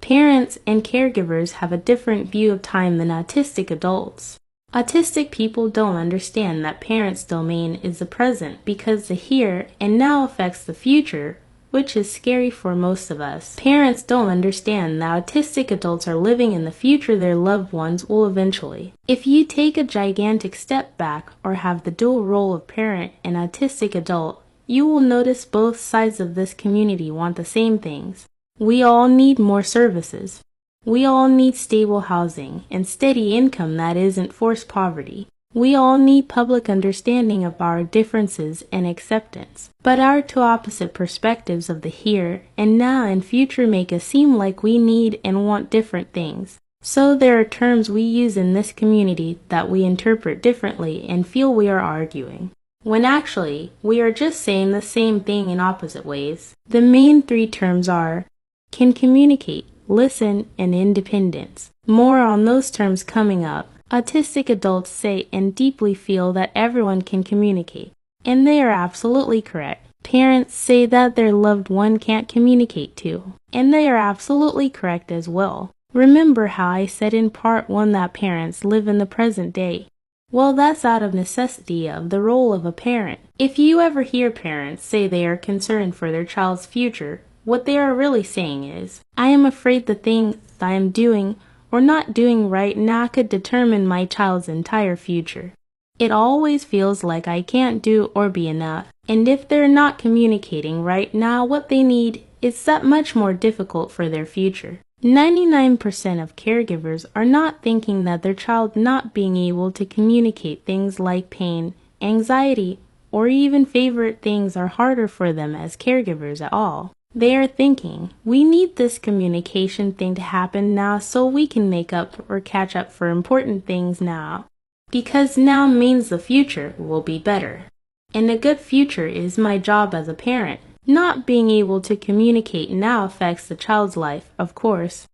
Parents and caregivers have a different view of time than autistic adults. Autistic people don't understand that parents' domain is the present because the here and now affects the future, which is scary for most of us. Parents don't understand that autistic adults are living in the future their loved ones will eventually. If you take a gigantic step back or have the dual role of parent and autistic adult, you will notice both sides of this community want the same things. We all need more services. We all need stable housing and steady income that isn't forced poverty. We all need public understanding of our differences and acceptance. But our two opposite perspectives of the here and now and future make us seem like we need and want different things. So there are terms we use in this community that we interpret differently and feel we are arguing, when actually we are just saying the same thing in opposite ways. The main three terms are can communicate, listen, and independence. More on those terms coming up. Autistic adults say and deeply feel that everyone can communicate, and they are absolutely correct. Parents say that their loved one can't communicate to, and they are absolutely correct as well. Remember how I said in part 1 that parents live in the present day? Well, that's out of necessity of the role of a parent. If you ever hear parents say they are concerned for their child's future, what they are really saying is, I am afraid the things I am doing or not doing right now could determine my child's entire future. It always feels like I can't do or be enough, and if they're not communicating right now what they need, it's that much more difficult for their future. 99% of caregivers are not thinking that their child not being able to communicate things like pain, anxiety, or even favorite things are harder for them as caregivers at all. They are thinking, we need this communication thing to happen now so we can make up or catch up for important things now. Because now means the future will be better. And a good future is my job as a parent. Not being able to communicate now affects the child's life, of course.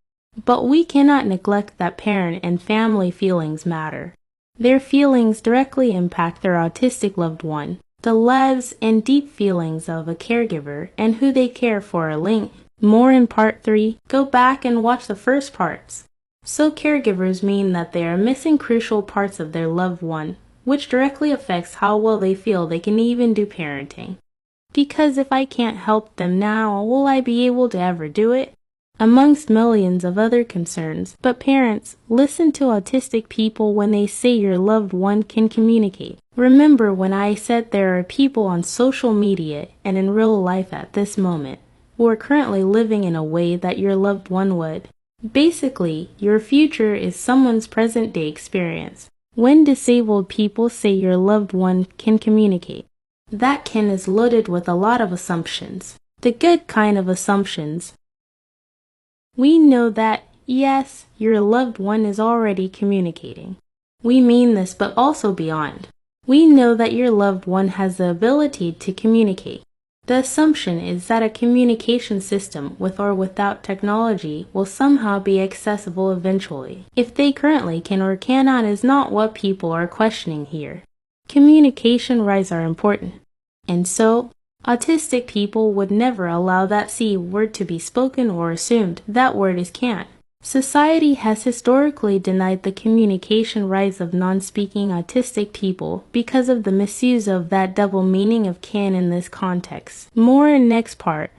But we cannot neglect that parent and family feelings matter. Their feelings directly impact their autistic loved one. The lives and deep feelings of a caregiver and who they care for are linked. More in part 3. Go back and watch the first parts. So caregivers mean that they are missing crucial parts of their loved one, which directly affects how well they feel they can even do parenting. Because if I can't help them now, will I be able to ever do it? Amongst millions of other concerns. But parents, listen to autistic people when they say your loved one can communicate. Remember when I said there are people on social media and in real life at this moment who are currently living in a way that your loved one would. Basically, your future is someone's present-day experience. When disabled people say your loved one can communicate, that can is loaded with a lot of assumptions. The good kind of assumptions. We know that, yes, your loved one is already communicating. We mean this, but also beyond. We know that your loved one has the ability to communicate. The assumption is that a communication system with or without technology will somehow be accessible eventually. If they currently can or cannot is not what people are questioning here. Communication rights are important. And so, autistic people would never allow that C word to be spoken or assumed that word is can't. Society has historically denied the communication rights of non-speaking autistic people because of the misuse of that double meaning of can in this context. More in next part.